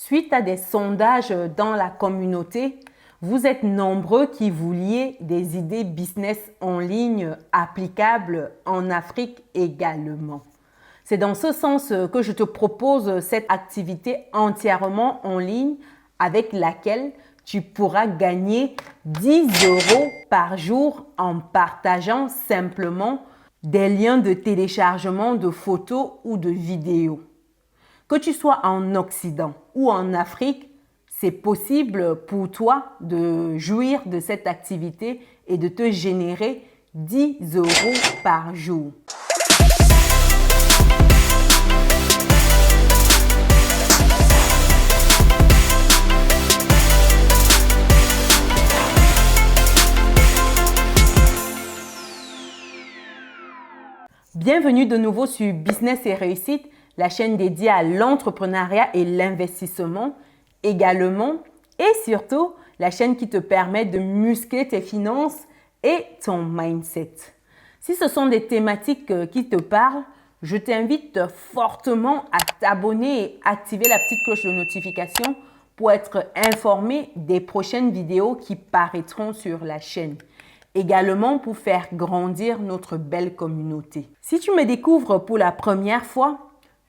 Suite à des sondages dans la communauté, vous êtes nombreux qui vouliez des idées business en ligne applicables en Afrique également. C'est dans ce sens que je te propose cette activité entièrement en ligne avec laquelle tu pourras gagner 10 € par jour en partageant simplement des liens de téléchargement de photos ou de vidéos. Que tu sois en Occident ou en Afrique, c'est possible pour toi de jouir de cette activité et de te générer 10 € par jour. Bienvenue de nouveau sur Business et Réussite, la chaîne dédiée à l'entrepreneuriat et l'investissement, également et surtout la chaîne qui te permet de muscler tes finances et ton mindset. Si ce sont des thématiques qui te parlent, je t'invite fortement à t'abonner et activer la petite cloche de notification pour être informé des prochaines vidéos qui paraîtront sur la chaîne. Également pour faire grandir notre belle communauté. Si tu me découvres pour la première fois,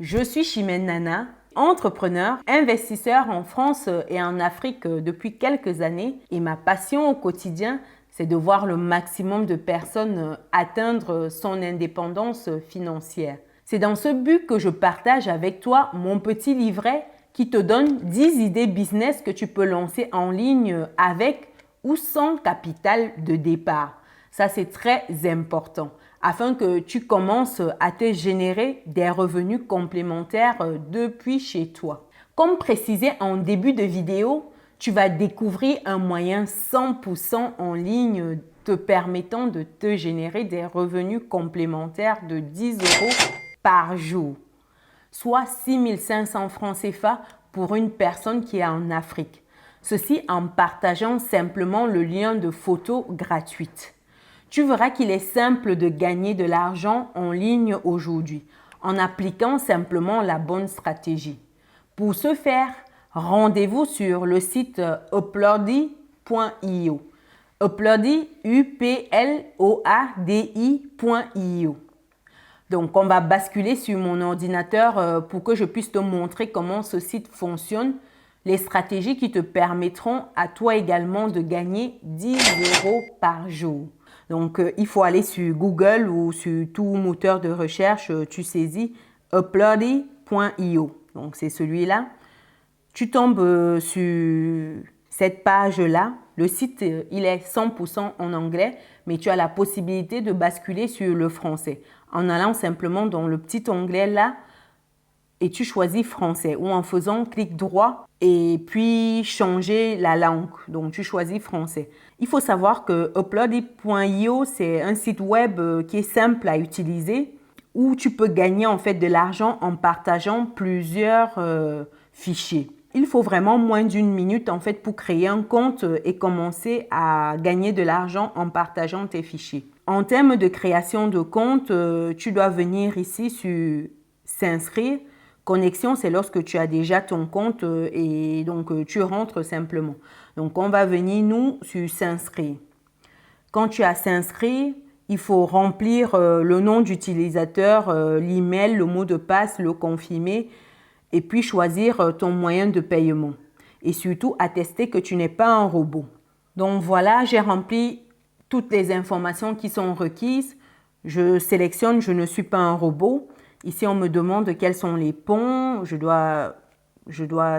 je suis Chimène Nana, entrepreneur, investisseur en France et en Afrique depuis quelques années et ma passion au quotidien, c'est de voir le maximum de personnes atteindre son indépendance financière. C'est dans ce but que je partage avec toi mon petit livret qui te donne 10 idées business que tu peux lancer en ligne avec ou sans capital de départ. Ça, c'est très important afin que tu commences à te générer des revenus complémentaires depuis chez toi. Comme précisé en début de vidéo, tu vas découvrir un moyen 100% en ligne te permettant de te générer des revenus complémentaires de 10 € par jour, soit 6 500 francs CFA pour une personne qui est en Afrique. Ceci en partageant simplement le lien de photos gratuite. Tu verras qu'il est simple de gagner de l'argent en ligne aujourd'hui en appliquant simplement la bonne stratégie. Pour ce faire, rendez-vous sur le site uploady.io. Uploady, U-P-L-O-A-D-I.io. Donc, on va basculer sur mon ordinateur pour que je puisse te montrer comment ce site fonctionne. Les stratégies qui te permettront à toi également de gagner 10 € par jour. Donc, il faut aller sur Google ou sur tout moteur de recherche, tu saisis uploady.io. Donc, c'est celui-là. Tu tombes sur cette page-là. Le site, il est 100% en anglais, mais tu as la possibilité de basculer sur le français en allant simplement dans le petit onglet là et tu choisis français ou en faisant clic droit et puis changer la langue. Donc, tu choisis français. Il faut savoir que uploady.io, c'est un site web qui est simple à utiliser où tu peux gagner en fait de l'argent en partageant plusieurs fichiers. Il faut vraiment moins d'une minute en fait pour créer un compte et commencer à gagner de l'argent en partageant tes fichiers. En termes de création de compte, tu dois venir ici sur s'inscrire. Connexion, c'est lorsque tu as déjà ton compte et donc tu rentres simplement. Donc, on va venir, nous, sur s'inscrire. Quand tu as s'inscrire, il faut remplir le nom d'utilisateur, l'email, le mot de passe, le confirmer et puis choisir ton moyen de paiement. Et surtout, attester que tu n'es pas un robot. Donc, voilà, j'ai rempli toutes les informations qui sont requises. Je sélectionne, je ne suis pas un robot. Ici, on me demande quels sont les ponts. Je dois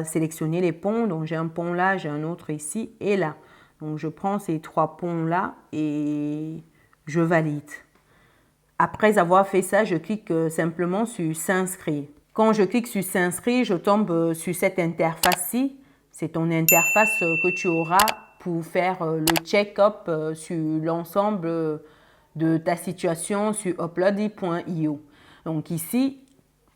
sélectionner les ponts. Donc, j'ai un pont là, j'ai un autre ici et là. Donc, je prends ces 3 ponts-là et je valide. Après avoir fait ça, je clique simplement sur « S'inscrire ». Quand je clique sur « S'inscrire », je tombe sur cette interface-ci. C'est ton interface que tu auras pour faire le check-up sur l'ensemble de ta situation sur uploady.io. Donc ici,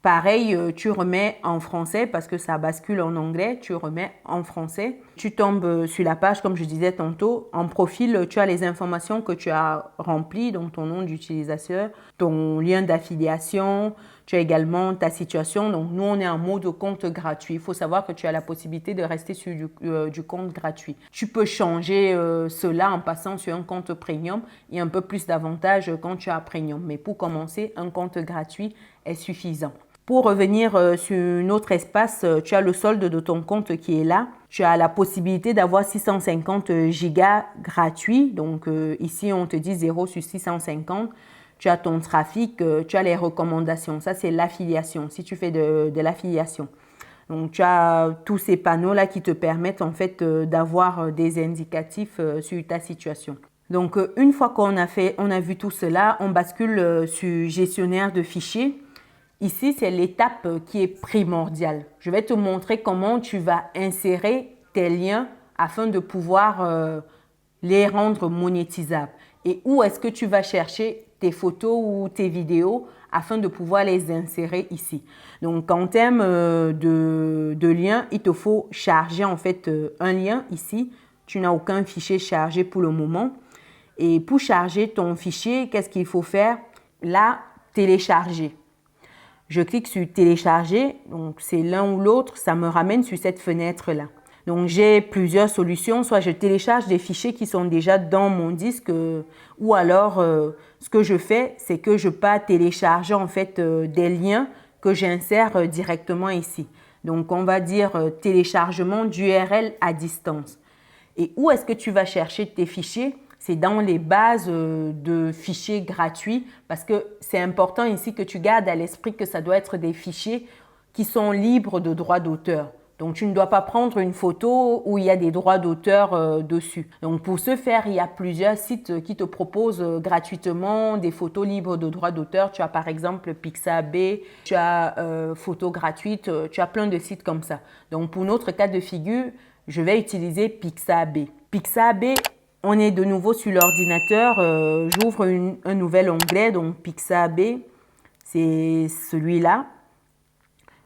pareil, tu remets en français parce que ça bascule en anglais, tu remets en français. Tu tombes sur la page, comme je disais tantôt. En profil, tu as les informations que tu as remplies, donc ton nom d'utilisateur, ton lien d'affiliation. Tu as également ta situation. Donc, nous, on est en mode compte gratuit. Il faut savoir que tu as la possibilité de rester sur du compte gratuit. Tu peux changer cela en passant sur un compte premium et un peu plus d'avantages quand tu as premium. Mais pour commencer, un compte gratuit est suffisant. Pour revenir sur notre espace, tu as le solde de ton compte qui est là. Tu as la possibilité d'avoir 650 gigas gratuits. Donc, ici, on te dit 0 sur 650. Tu as ton trafic, tu as les recommandations. Ça, c'est l'affiliation, si tu fais de l'affiliation. Donc, tu as tous ces panneaux-là qui te permettent en fait d'avoir des indicatifs sur ta situation. Donc, une fois qu'on a vu tout cela, on bascule sur gestionnaire de fichiers. Ici, c'est l'étape qui est primordiale. Je vais te montrer comment tu vas insérer tes liens afin de pouvoir les rendre monétisables. Et où est-ce que tu vas chercher tes photos ou tes vidéos afin de pouvoir les insérer ici. Donc, en termes de liens, il te faut charger en fait un lien ici. Tu n'as aucun fichier chargé pour le moment. Et pour charger ton fichier, qu'est-ce qu'il faut faire? Là, télécharger. Je clique sur télécharger, donc c'est l'un ou l'autre, ça me ramène sur cette fenêtre-là. Donc j'ai plusieurs solutions, soit je télécharge des fichiers qui sont déjà dans mon disque ou alors ce que je fais, c'est que je pars télécharger en fait des liens que j'insère directement ici. Donc on va dire téléchargement d'URL à distance. Et où est-ce que tu vas chercher tes fichiers? C'est dans les bases de fichiers gratuits parce que c'est important ici que tu gardes à l'esprit que ça doit être des fichiers qui sont libres de droits d'auteur. Donc, tu ne dois pas prendre une photo où il y a des droits d'auteur dessus. Donc, pour ce faire, il y a plusieurs sites qui te proposent gratuitement des photos libres de droits d'auteur. Tu as par exemple Pixabay, tu as Photos gratuites, tu as plein de sites comme ça. Donc, pour notre cas de figure, je vais utiliser Pixabay. Pixabay, on est de nouveau sur l'ordinateur. J'ouvre un nouvel onglet, donc Pixabay, c'est celui-là.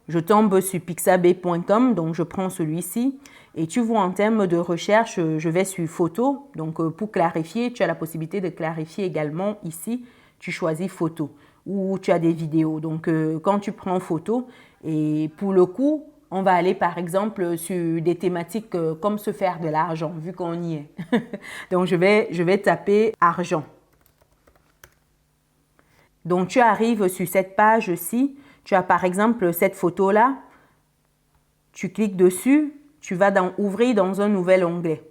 Je tombe sur pixabay.com, donc je prends celui-ci. Et tu vois, en termes de recherche, je vais sur photo. Donc, pour clarifier, tu as la possibilité de clarifier également ici. Tu choisis photo ou tu as des vidéos. Donc, quand tu prends photo, et pour le coup, on va aller par exemple sur des thématiques comme se faire de l'argent, vu qu'on y est. Donc, je vais taper argent. Donc, tu arrives sur cette page-ci. Tu as par exemple cette photo-là, tu cliques dessus, tu vas ouvrir dans un nouvel onglet.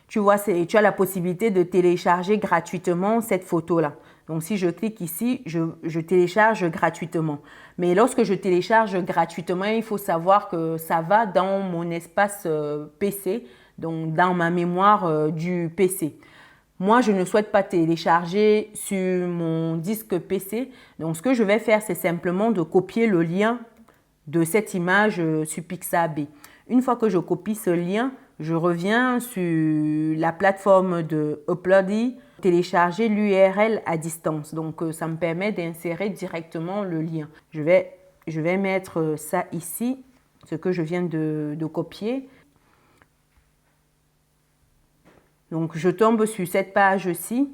Tu vois, tu as la possibilité de télécharger gratuitement cette photo-là. Donc, si je clique ici, je télécharge gratuitement. Mais lorsque je télécharge gratuitement, il faut savoir que ça va dans mon espace PC, donc dans ma mémoire du PC. Moi, je ne souhaite pas télécharger sur mon disque PC. Donc, ce que je vais faire, c'est simplement de copier le lien de cette image sur Pixabay. Une fois que je copie ce lien, je reviens sur la plateforme de Uploady, télécharger l'URL à distance. Donc, ça me permet d'insérer directement le lien. Je vais mettre ça ici, ce que je viens de copier. Donc, je tombe sur cette page-ci.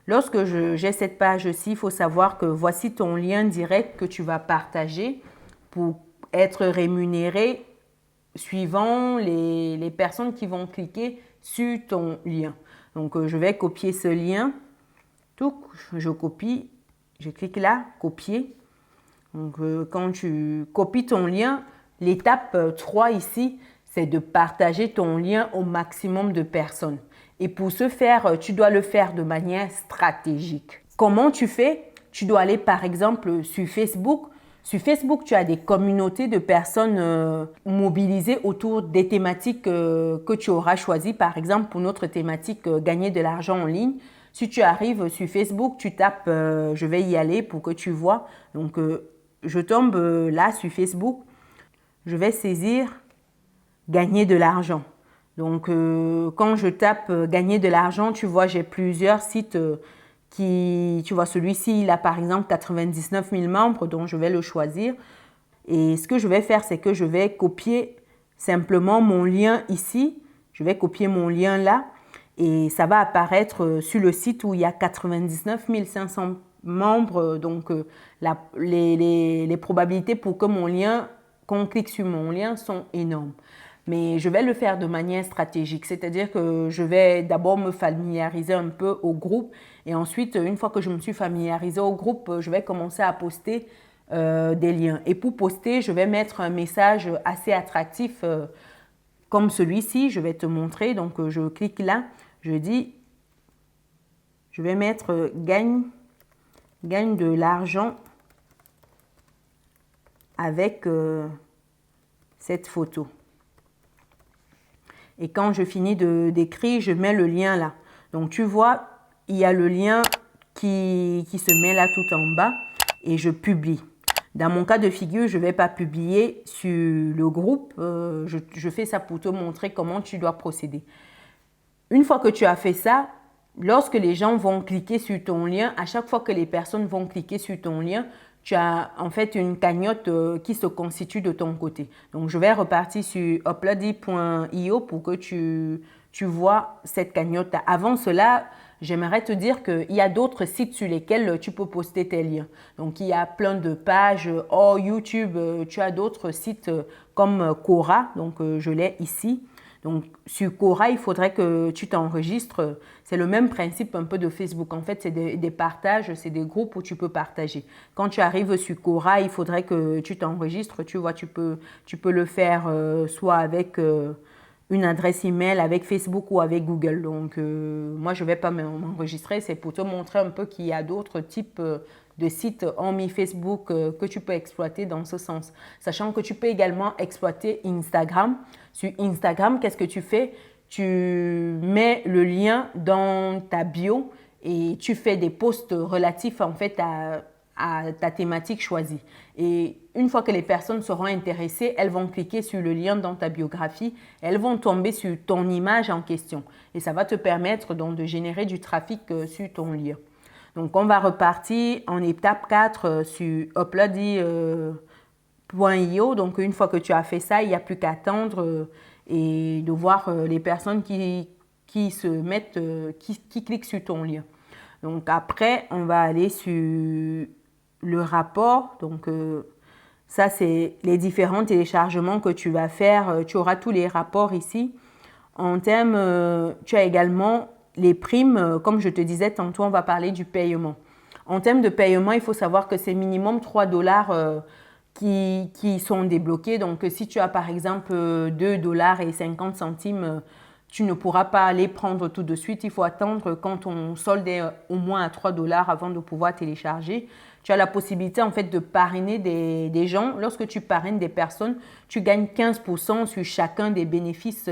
Lorsque j'ai cette page-ci, il faut savoir que voici ton lien direct que tu vas partager pour être rémunéré suivant les personnes qui vont cliquer sur ton lien. Donc, je vais copier ce lien. Je copie, je clique là, copier. Donc, quand tu copies ton lien, l'étape 3 ici, c'est de partager ton lien au maximum de personnes. Et pour ce faire, tu dois le faire de manière stratégique. Comment tu fais? Tu dois aller par exemple sur Facebook. Sur Facebook, tu as des communautés de personnes mobilisées autour des thématiques que tu auras choisies. Par exemple, pour notre thématique gagner de l'argent en ligne. Si tu arrives sur Facebook, tu tapes je vais y aller pour que tu vois. Donc, je tombe là sur Facebook. Je vais saisir gagner de l'argent. Donc, quand je tape gagner de l'argent, tu vois, j'ai plusieurs sites tu vois, celui-ci, il a par exemple 99 000 membres, donc je vais le choisir. Et ce que je vais faire, c'est que je vais copier simplement mon lien ici. Je vais copier mon lien là et ça va apparaître sur le site où il y a 99 500 membres, donc les probabilités pour que qu'on clique sur mon lien sont énormes. Mais je vais le faire de manière stratégique, c'est-à-dire que je vais d'abord me familiariser un peu au groupe et ensuite, une fois que je me suis familiarisée au groupe, je vais commencer à poster des liens. Et pour poster, je vais mettre un message assez attractif comme celui-ci. Je vais te montrer. Donc, je clique là. Je dis, je vais mettre gagne de l'argent avec cette photo. Et quand je finis d'écrire, je mets le lien là. Donc, tu vois, il y a le lien qui se met là tout en bas et je publie. Dans mon cas de figure, je ne vais pas publier sur le groupe. Je fais ça pour te montrer comment tu dois procéder. Une fois que tu as fait ça, lorsque les gens vont cliquer sur ton lien, à chaque fois que les personnes vont cliquer sur ton lien, tu as en fait une cagnotte qui se constitue de ton côté. Donc, je vais repartir sur uploady.io pour que tu vois cette cagnotte. Avant cela, j'aimerais te dire qu'il y a d'autres sites sur lesquels tu peux poster tes liens. Donc, il y a plein de pages. Hors YouTube, tu as d'autres sites comme Quora. Donc, je l'ai ici. Donc, sur Quora, il faudrait que tu t'enregistres. C'est le même principe un peu de Facebook. En fait, c'est des partages, c'est des groupes où tu peux partager. Quand tu arrives sur Quora, il faudrait que tu t'enregistres. Tu vois, tu peux le faire soit avec une adresse email, avec Facebook ou avec Google. Donc, moi, je ne vais pas m'enregistrer. C'est pour te montrer un peu qu'il y a d'autres types de sites hormis Facebook que tu peux exploiter dans ce sens. Sachant que tu peux également exploiter Instagram. Sur Instagram, qu'est-ce que tu fais? Tu mets le lien dans ta bio et tu fais des posts relatifs en fait à ta thématique choisie. Et une fois que les personnes seront intéressées, elles vont cliquer sur le lien dans ta biographie, elles vont tomber sur ton image en question. Et ça va te permettre donc de générer du trafic sur ton lien. Donc, on va repartir en étape 4 sur uploady.io. Donc, une fois que tu as fait ça, il n'y a plus qu'à attendre et de voir les personnes qui cliquent sur ton lien. Donc, après, on va aller sur le rapport. Donc, ça, c'est les différents téléchargements que tu vas faire. Tu auras tous les rapports ici. En termes, tu as également les primes. Comme je te disais tantôt, on va parler du paiement. En termes de paiement, il faut savoir que c'est minimum 3 dollars qui sont débloqués. Donc, si tu as par exemple 2 dollars et 50 centimes, tu ne pourras pas les prendre tout de suite. Il faut attendre quand ton solde est au moins à 3 dollars avant de pouvoir télécharger. Tu as la possibilité en fait de parrainer des gens. Lorsque tu parraines des personnes, tu gagnes 15% sur chacun des bénéfices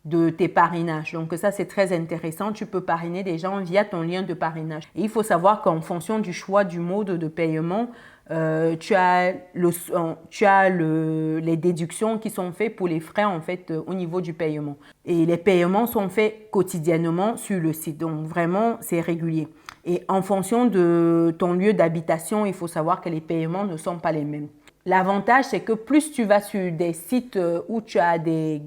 de tes parrainages. Donc ça, c'est très intéressant. Tu peux parrainer des gens via ton lien de parrainage. Et il faut savoir qu'en fonction du choix du mode de paiement, tu as les déductions qui sont faites pour les frais en fait au niveau du paiement. Et les paiements sont faits quotidiennement sur le site. Donc vraiment, c'est régulier. Et en fonction de ton lieu d'habitation, il faut savoir que les paiements ne sont pas les mêmes. L'avantage, c'est que plus tu vas sur des sites où tu as des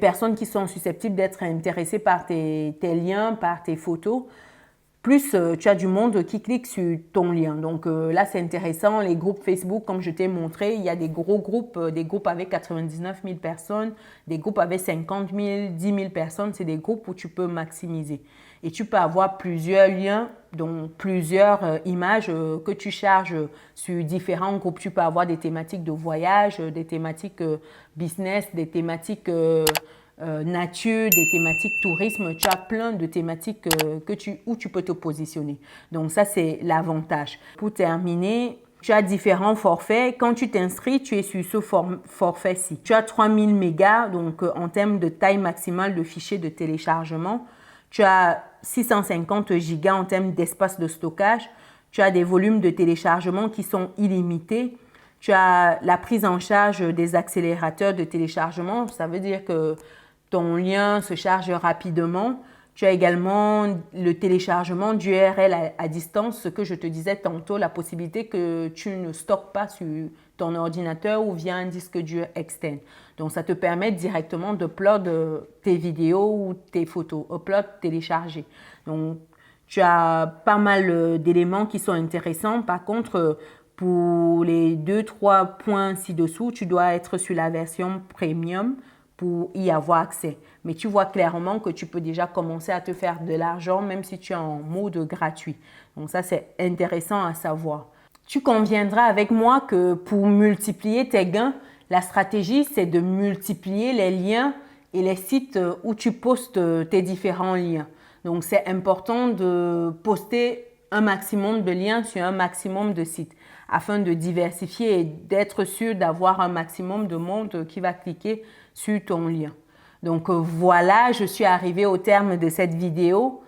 personnes qui sont susceptibles d'être intéressées par tes liens, par tes photos, plus tu as du monde qui clique sur ton lien. Donc là, c'est intéressant. Les groupes Facebook, comme je t'ai montré, il y a des gros groupes, des groupes avec 99 000 personnes, des groupes avec 50 000, 10 000 personnes. C'est des groupes où tu peux maximiser. Et tu peux avoir plusieurs liens, donc plusieurs images que tu charges sur différents groupes. Tu peux avoir des thématiques de voyage, des thématiques business, des thématiques nature, des thématiques tourisme. Tu as plein de thématiques où tu peux te positionner. Donc ça, c'est l'avantage. Pour terminer, tu as différents forfaits. Quand tu t'inscris, tu es sur ce forfait-ci. Tu as 3000 mégas, donc en termes de taille maximale de fichiers de téléchargement. Tu as 650 gigas en termes d'espace de stockage. Tu as des volumes de téléchargement qui sont illimités. Tu as la prise en charge des accélérateurs de téléchargement. Ça veut dire que ton lien se charge rapidement. Tu as également le téléchargement d'URL à distance, ce que je te disais tantôt, la possibilité que tu ne stockes pas sur ton ordinateur ou via un disque dur externe. Donc, ça te permet directement d'upload tes vidéos ou tes photos. Upload, télécharger. Donc, tu as pas mal d'éléments qui sont intéressants. Par contre, pour les 2-3 points ci-dessous, tu dois être sur la version premium pour y avoir accès. Mais tu vois clairement que tu peux déjà commencer à te faire de l'argent même si tu es en mode gratuit. Donc ça, c'est intéressant à savoir. Tu conviendras avec moi que pour multiplier tes gains, la stratégie, c'est de multiplier les liens et les sites où tu postes tes différents liens. Donc, c'est important de poster un maximum de liens sur un maximum de sites afin de diversifier et d'être sûr d'avoir un maximum de monde qui va cliquer sur ton lien. Donc, voilà, je suis arrivée au terme de cette vidéo.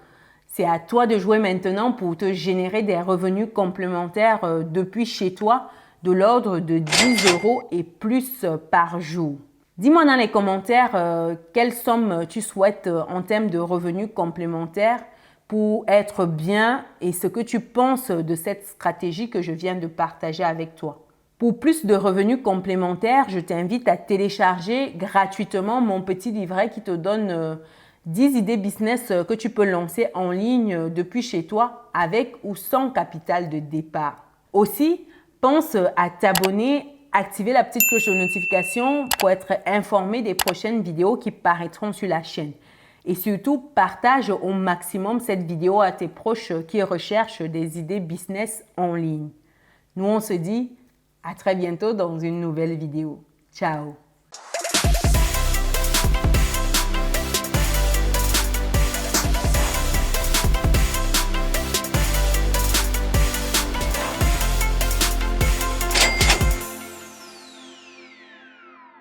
C'est à toi de jouer maintenant pour te générer des revenus complémentaires depuis chez toi de l'ordre de 10 € et plus par jour. Dis-moi dans les commentaires quelle somme tu souhaites en termes de revenus complémentaires pour être bien et ce que tu penses de cette stratégie que je viens de partager avec toi. Pour plus de revenus complémentaires, je t'invite à télécharger gratuitement mon petit livret qui te donne 10 idées business que tu peux lancer en ligne depuis chez toi avec ou sans capital de départ. Aussi, pense à t'abonner, activer la petite cloche de notification pour être informé des prochaines vidéos qui paraîtront sur la chaîne. Et surtout, partage au maximum cette vidéo à tes proches qui recherchent des idées business en ligne. Nous, on se dit à très bientôt dans une nouvelle vidéo. Ciao!